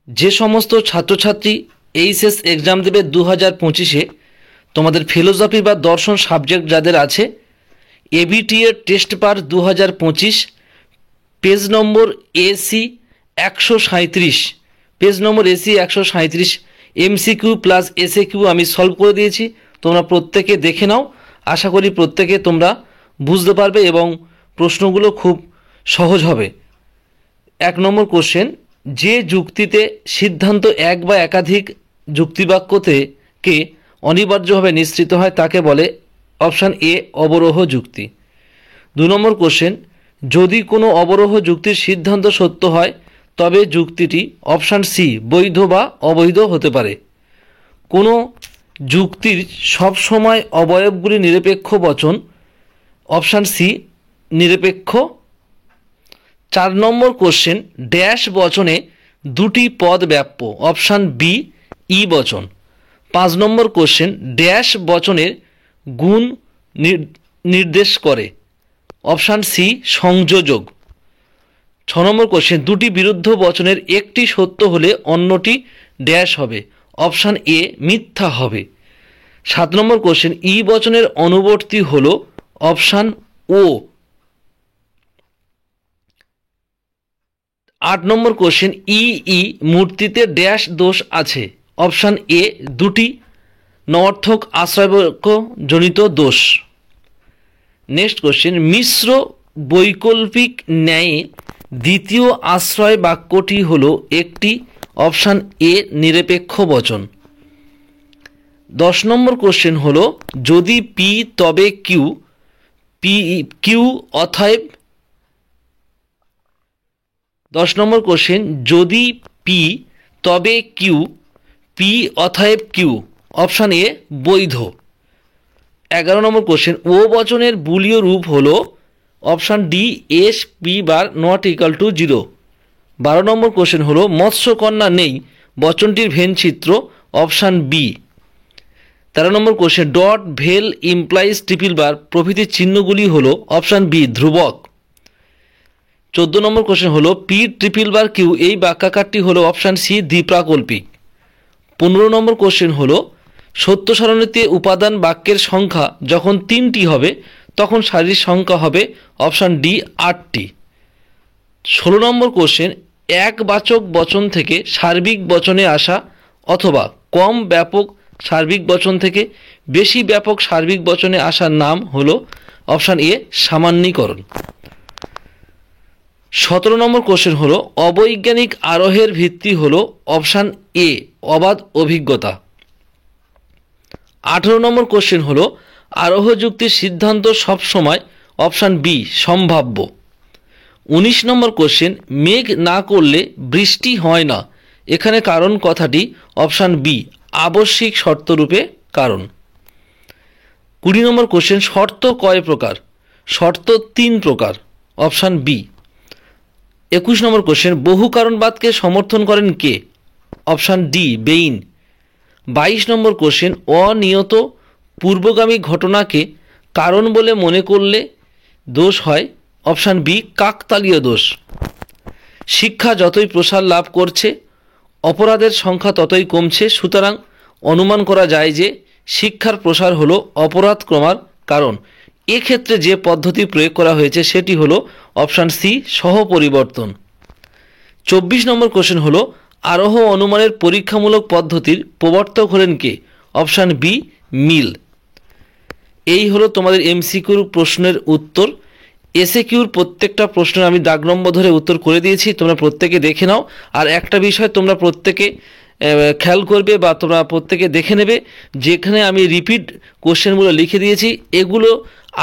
যে সমস্ত ছাত্রছাত্রী এইচএস এক্সাম দেবে 2025-এ, তোমাদের ফিলোসফি বা দর্শন সাবজেক্ট যাদের আছে, এবিটি এর টেস্ট পার 2025, পেজ নম্বর AC 137, পেজ নম্বর AC 137, MCQ প্লাস SAQ আমি সলভ করে দিয়েছি। তোমরা প্রত্যেকে দেখে নাও, আশা করি প্রত্যেকে তোমরা বুঝতে পারবে এবং প্রশ্নগুলো খুব সহজ হবে। 1 নম্বর কোশ্চেন, যে যুক্তিতে সিদ্ধান্ত এক বা একাধিক যুক্তিবাক্য থেকে অনিবার্যভাবে নিঃসৃত হয় তাকে বলে অপশান এ অবরোহ যুক্তি। 2 নম্বর কোশ্চেন, যদি কোনো অবরোহ যুক্তির সিদ্ধান্ত সত্য হয় তবে যুক্তিটি অপশান সি বৈধ বা অবৈধ হতে পারে। কোনো যুক্তির সবসময় অবয়বগুলি নিরপেক্ষ বচন, অপশান সি নিরপেক্ষ। 4 নম্বর কোশ্চেন, ড্যাশ বচনে দুটি পদ ব্যাপ্য, অপশান বি ই বচন। 5 নম্বর কোশ্চেন, ড্যাশ বচনের গুণ নির্দেশ করে, অপশান সি সংযোজক। 6 নম্বর কোশ্চেন, দুটি বিরুদ্ধ বচনের একটি সত্য হলে অন্যটি ড্যাশ হবে, অপশান এ মিথ্যা হবে। 7 নম্বর কোশ্চেন, ই বচনের অনুবর্তী হলো, অপশান ও। 8 নম্বর কোশ্চেন, ই মূর্তিতে ড্যাশ দোষ আছে, অপশান এ দুটি নঅর্থক আশ্রয়বাক্য জনিত দোষ। নেক্সট কোশ্চেন, মিশ্র বৈকল্পিক ন্যায়ে দ্বিতীয় আশ্রয় বাক্যটি হলো একটি, অপশান এ নিরপেক্ষ বচন। 10 নম্বর কোশ্চেন হলো, যদি পি তবে কিউ অতএব। 10 নম্বর কোশ্চেন, যদি পি তবে কিউ, পি অতএব কিউ, অপশান এ বৈধ। 11 নম্বর কোশ্চেন, ও বচনের বুলীয় রূপ হলো, option D S P bar not equal to 0। 12 number question হলো, মৎস্যকন্যা নেই বচনটির ভেন চিত্র, অপশান বি। 13 নম্বর কোশ্চেন, ডট ভেল ইমপ্লাইজ ট্রিপল বার প্রভৃতির চিহ্নগুলি হলো, অপশান বি ধ্রুবক। 14 নম্বর কোশ্চেন হলো, পি ট্রিপল বার কিউ এই বাক্যাকারটি হলো, অপশান সি দ্বিপ্রাকল্পিক। 15 নম্বর কোশ্চেন হলো, সত্য সারণীতে উপাদান বাক্যের সংখ্যা যখন 3টি হবে তখন সারির সংখ্যা হবে, অপশান ডি 8টি। 16 নম্বর কোশ্চেন, একবাচক বচন থেকে সার্বিক বচনে আসা অথবা কম ব্যাপক সার্বিক বচন থেকে বেশি ব্যাপক সার্বিক বচনে আসার নাম হলো, অপশান এ সামান্যীকরণ। 17 নম্বর কোশ্চেন হলো, অবৈজ্ঞানিক আরোহের ভিত্তি হলো, অপশান এ অবাধ অভিজ্ঞতা। 18 নম্বর কোশ্চেন হলো, আরোহ যুক্তির সিদ্ধান্ত সবসময়, অপশান বি সম্ভাব্য। 19 নম্বর কোশ্চেন, মেঘ না করলে বৃষ্টি হয় না, এখানে কারণ কথাটি, অপশান বি আবশ্যিক শর্তরূপে কারণ। 20 নম্বর কোশ্চেন, শর্ত কয় প্রকার, শর্ত 3 প্রকার, অপশান বি। 21 নম্বর কোশ্চেন, বহু কারণবাদকে সমর্থন করেন কে, অপশান ডি বেইন। 22 নম্বর কোশ্চেন, অনিয়ত পূর্বগামী ঘটনাকে কারণ বলে মনে করলে দোষ হয়, অপশান বি কাকতালীয় দোষ। শিক্ষা যতই প্রসার লাভ করছে অপরাধের সংখ্যা ততই কমছে, সুতরাং অনুমান করা যায় যে শিক্ষার প্রসার হলো অপরাধ কমার কারণ। এক্ষেত্রে যে পদ্ধতি প্রয়োগ করা হয়েছে সেটি হলো, অপশান সি সহপরিবর্তন। 24 নম্বর কোশ্চেন হলো, আরোহ অনুমানের পরীক্ষামূলক পদ্ধতির প্রবর্তক হলেন কে, অপশান বি মিল। এই হলো তোমাদের এমসিকিউর প্রশ্নের উত্তর। এসএকিউর প্রত্যেকটা প্রশ্নের আমি দাগ নম্বর ধরে উত্তর করে দিয়েছি, তোমরা প্রত্যেকে দেখে নাও। আর একটা বিষয় তোমরা প্রত্যেকে খেয়াল করবে বা তোমরা প্রত্যেকে দেখে নেবে, যেখানে আমি রিপিট কোশ্চেনগুলো লিখে দিয়েছি এগুলো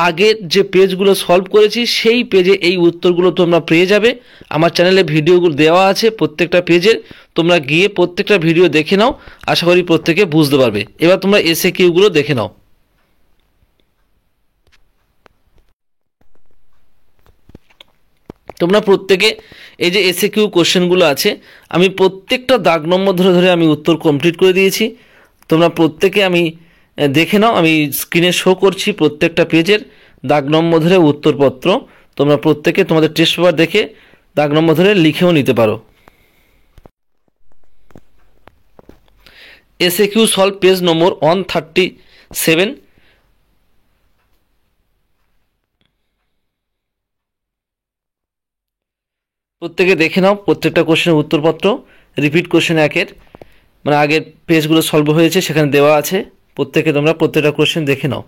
আগের যে পেজগুলো সলভ করেছি সেই পেজে এই উত্তরগুলো তোমরা পেয়ে যাবে। আমার চ্যানেলে ভিডিওগুলো দেওয়া আছে প্রত্যেকটা পেজের, তোমরা গিয়ে প্রত্যেকটা ভিডিও দেখে নাও, আশা করি প্রত্যেকে বুঝতে পারবে। এবার তোমরা এসএকিউগুলো দেখে নাও। তোমরা প্রত্যেকে এই যে এসএকিউ কোশ্চেনগুলো আছে আমি প্রত্যেকটা দাগ নম্বর ধরে ধরে আমি উত্তর কমপ্লিট করে দিয়েছি, তোমরা প্রত্যেকে আমি দেখে নাও। আমি স্ক্রিনে শো করছি প্রত্যেকটা পেজের দাগ নম্বর ধরে উত্তরপত্র, তোমরা প্রত্যেকে তোমাদের টেস্ট পেপার দেখে দাগ নম্বর ধরে লিখেও নিতে পারো। এসএকিউ সলভ পেজ নম্বর 137। প্রত্যেকে দেখে নাও প্রত্যেকটা কোশ্চেনের উত্তরপত্র, রিপিট কোশ্চেন একের, মানে আগের পেজগুলো সলভ হয়েছে সেখানে দেওয়া আছে, প্রত্যেকে তোমরা প্রত্যেকটা কোশ্চেন দেখে নাও।